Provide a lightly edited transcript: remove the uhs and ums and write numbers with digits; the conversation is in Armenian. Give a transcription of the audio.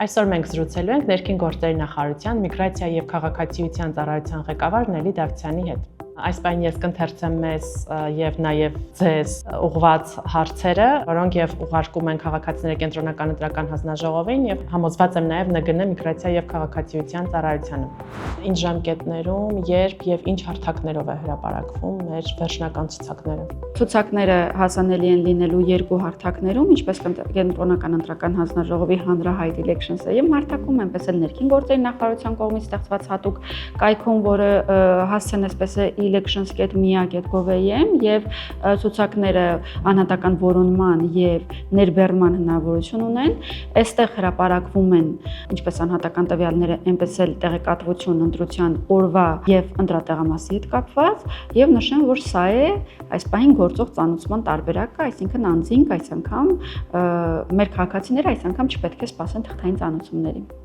Այսօր մենք զրուցելու ենք ներքին գործերի նախարարության միգրացիա եւ քաղաքացիության ծառայության ղեկավար Նելի Դավթյանի հետ։ Այս պայն ես կընթերցեմ մեզ եւ նաեւ ձեզ ուղղված հարցերը, որոնք եւ ուղարկում են քաղաքացիների կենտրոնական ընտրական հանձնաժողովին եւ համոզված եմ նաեւ ՆԳՆ միգրացիա եւ քաղաքացիության ծառայությանը։ Ինչ ժամկետներում, երբ եւ ինչ հարթակներով է հրապարակվում մեր վերջնական ցուցակները։ Ցուցակները հասանելի են լինելու երկու հարթակներում, ինչպես կենտրոնական ընտրական հանձնաժողովի հանրահայտ elections-ը եւ հարթակում այնպես էլ ներքին գործերի նախարարության կողմից ստեղծված հատուկ կայքում, որը հասցեն այսպես է elections.mia.gov.am եւ ցուցակները անհատական որոնման եւ ներբեռնման հնարավորություն ունեն։ Այստեղ հրապարակվում են ինչպես անհատական տվյալները, այնպես էլ տեղեկատվություն ընտրության օրվա եւ ընտրատեղամասի հետ կապված եւ նշեմ, որ սա է այս պահին գործող ծանուցման տարբերակը, այսինքն անձինք այս անգամ մեր քաղաքացիները այս անգամ չպետք է սպասեն թղթային ծանուցումների։